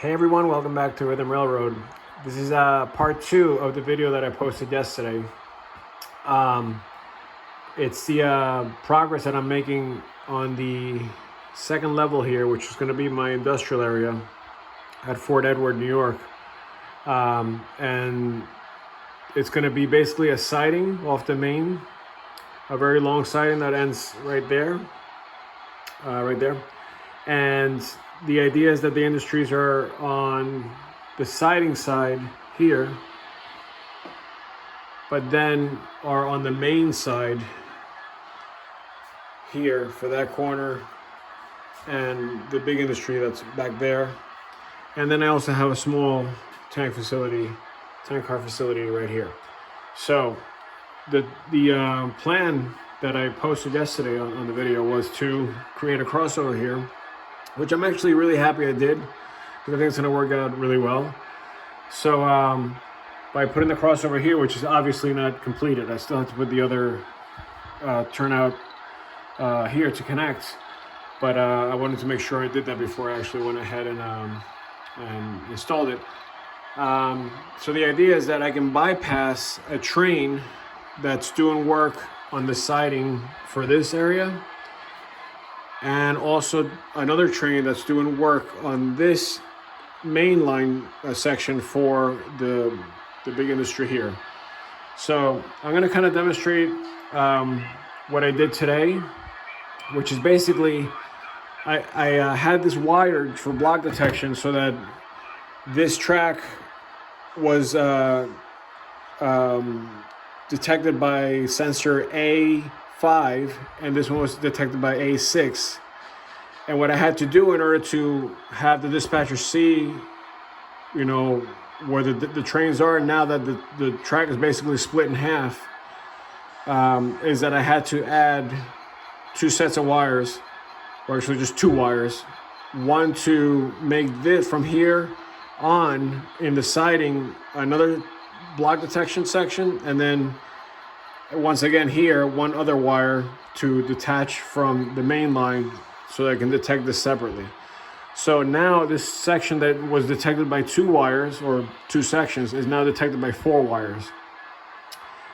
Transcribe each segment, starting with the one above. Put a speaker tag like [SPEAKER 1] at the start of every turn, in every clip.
[SPEAKER 1] Hey everyone, welcome back to Rhythm Railroad. This is part 2 of the video that I posted yesterday. It's the progress that I'm making on the second level here, which is going to be my industrial area at Fort Edward, New York. And it's going to be basically a siding off the main, a very long siding that ends right there, And the idea is that the industries are on the siding side here, but then are on the main side here for that corner and the big industry that's back there. And then I also have a small tank car facility right here. So the plan that I posted yesterday on the video was to create a crossover here, which I'm actually really happy I did, because I think it's going to work out really well. So by putting the crossover here, which is obviously not completed, I still have to put the other turnout here to connect, but I wanted to make sure I did that before I actually went ahead and installed it. So the idea is that I can bypass a train that's doing work on the siding for this area, and also another train that's doing work on this main line section for the big industry here. So I'm going to kind of demonstrate what I did today, which is basically I had this wired for block detection so that this track was detected by sensor A5, and this one was detected by A6. And what I had to do in order to have the dispatcher see, where the trains are now that the track is basically split in half, is that I had to add 2 sets of wires, or actually just 2 wires. One to make this from here on in the siding another block detection section, and then once again here one other wire to detach from the main line so that I can detect this separately. So now this section that was detected by 2 wires or 2 sections is now detected by 4 wires.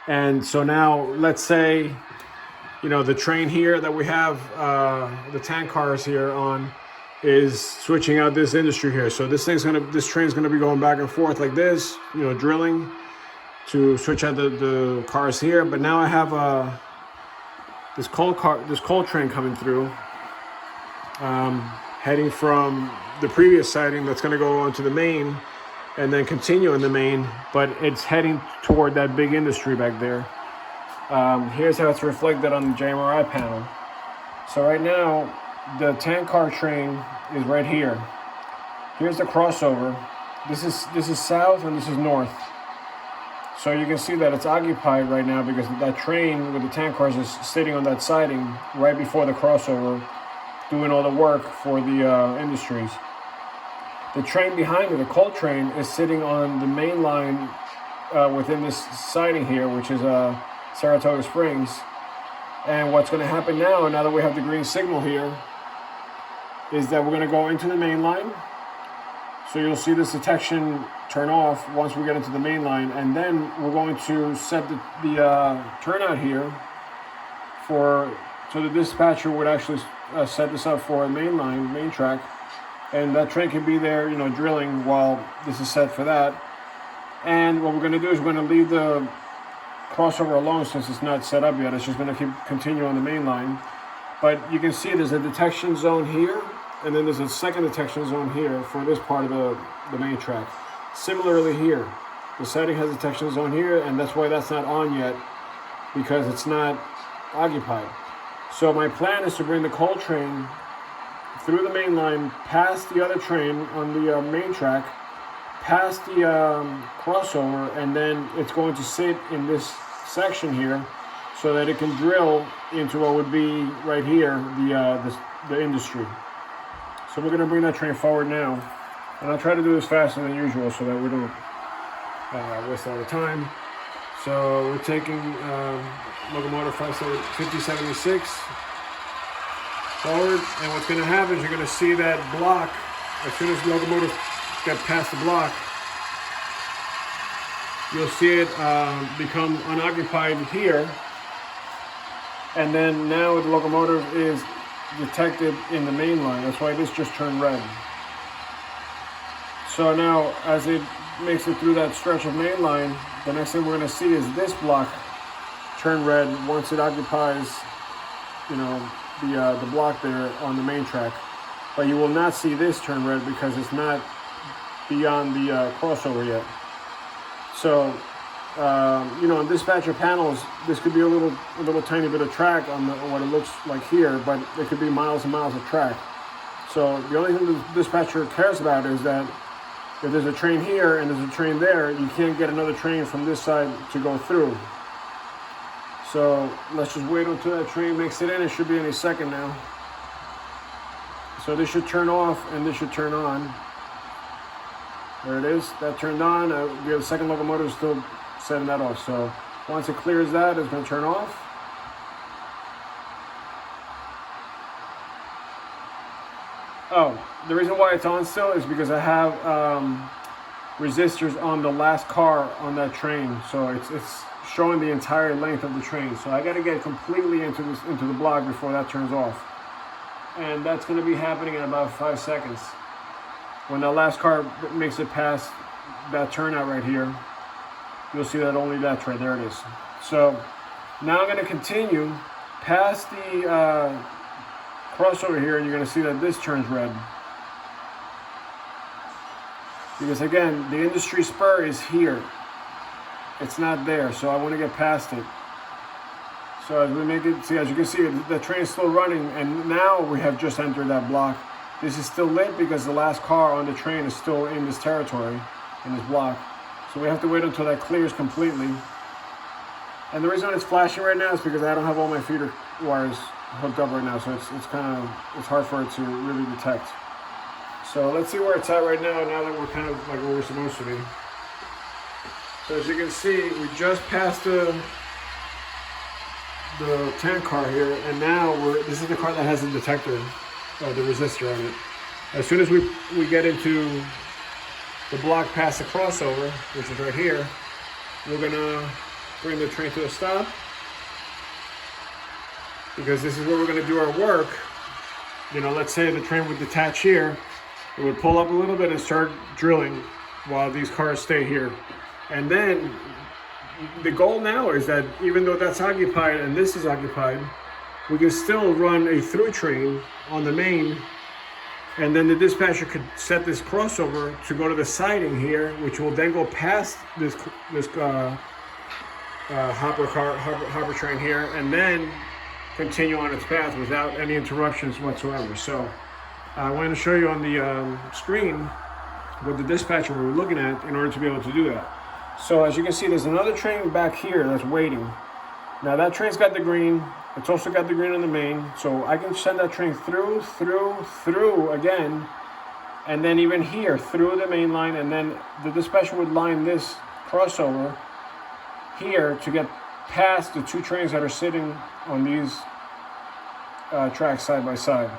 [SPEAKER 1] And so now let's say the train here that we have the tank cars here on is switching out this industry here. So this train's gonna be going back and forth like this, drilling to switch out the cars here. But now I have this coal train coming through, heading from the previous siding that's going to go onto the main and then continue in the main, but it's heading toward that big industry back there. Here's how it's reflected on the JMRI panel. So right now the tank car train is right here. Here's the crossover. This is south and this is north. So you can see that it's occupied right now because that train with the tank cars is sitting on that siding right before the crossover, doing all the work for the industries. The train behind it, the coal train, is sitting on the main line within this siding here, which is Saratoga Springs. And what's going to happen now that we have the green signal here, is that we're going to go into the main line. So you'll see this detection turn off once we get into the main line, and then we're going to set the turnout here so the dispatcher would actually set this up for a main track, and that train can be there, drilling while this is set for that. And what we're going to do is we're going to leave the crossover alone since it's not set up yet. It's just going to continue on the main line. But you can see there's a detection zone here, and then there's a second detection zone here for this part of the main track. Similarly here, the siding has a detection zone here, and that's why that's not on yet, because it's not occupied. So my plan is to bring the coal train through the main line, past the other train on the main track, past the crossover, and then it's going to sit in this section here so that it can drill into what would be right here, the industry. So we're going to bring that train forward now, and I'll try to do this faster than usual so that we don't waste all the time. So we're taking locomotive 5076 forward, and what's going to happen is you're going to see that block as soon as locomotive get past the block, you'll see it become unoccupied here. And then now the locomotive is detected in the main line. That's why this just turned red. So now, as it makes it through that stretch of main line, the next thing we're going to see is this block turn red once it occupies, you know, the block there on the main track. But you will not see this turn red because it's not beyond the crossover yet. So, you know, on dispatcher panels, this could be a little tiny bit of track on what it looks like here, but it could be miles and miles of track. So the only thing the dispatcher cares about is that if there's a train here and there's a train there, you can't get another train from this side to go through. So let's just wait until that train makes it in. It should be any second now. So this should turn off and this should turn on. There it is, that turned on. We have the second locomotive still setting that off. So once it clears that, it's going to turn off. Oh, the reason why it's on still is because I have resistors on the last car on that train. So it's showing the entire length of the train. So I got to get completely into the block before that turns off. And that's going to be happening in about 5 seconds. When that last car makes it past that turnout right here, you'll see that only that's right there it is. So now I'm going to continue past the crossover here, and you're going to see that this turns red. Because again, the industry spur is here. It's not there, so I want to get past it. So as we make it, see, as you can see, the train is still running, and now we have just entered that block. This is still lit because the last car on the train is still in this territory, in this block. So we have to wait until that clears completely. And the reason it's flashing right now is because I don't have all my feeder wires hooked up right now, so it's hard for it to really detect. So let's see where it's at right now that we're kind of like where we're supposed to be. So as you can see, we just passed the tank car here, and now this is the car that has the detector, the resistor on it. As soon as we get into the block past the crossover, which is right here, we're gonna bring the train to a stop, because this is where we're gonna do our work. You know, let's say the train would detach here, it would pull up a little bit and start drilling while these cars stay here. And then the goal now is that even though that's occupied and this is occupied, we can still run a through train on the main, and then the dispatcher could set this crossover to go to the siding here, which will then go past this hopper train here, and then continue on its path without any interruptions whatsoever. So I wanted to show you on the screen what the dispatcher we were looking at in order to be able to do that. So as you can see, there's another train back here that's waiting. Now that train's got the green. It's also got the green on the main. So I can send that train through again, and then even here through the main line, and then the dispatcher would line this crossover here to get past the two trains that are sitting on these tracks side by side.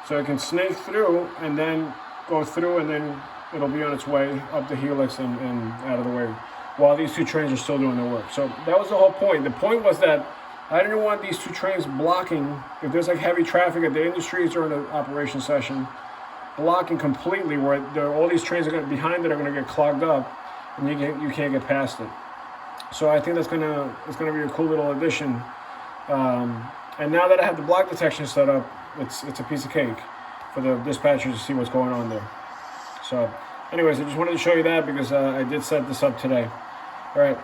[SPEAKER 1] So it can snake through and then go through, and then it'll be on its way up the helix and out of the way while these two trains are still doing their work. So that was the whole point. The point was that I didn't want these two trains blocking. If there's like heavy traffic at the industries during the operation session, blocking completely, where all these trains are behind it are going to get clogged up, and you can't get past it. So I think it's gonna be a cool little addition. And now that I have the block detection set up, it's a piece of cake for the dispatchers to see what's going on there. So anyways, I just wanted to show you that because I did set this up today. All right.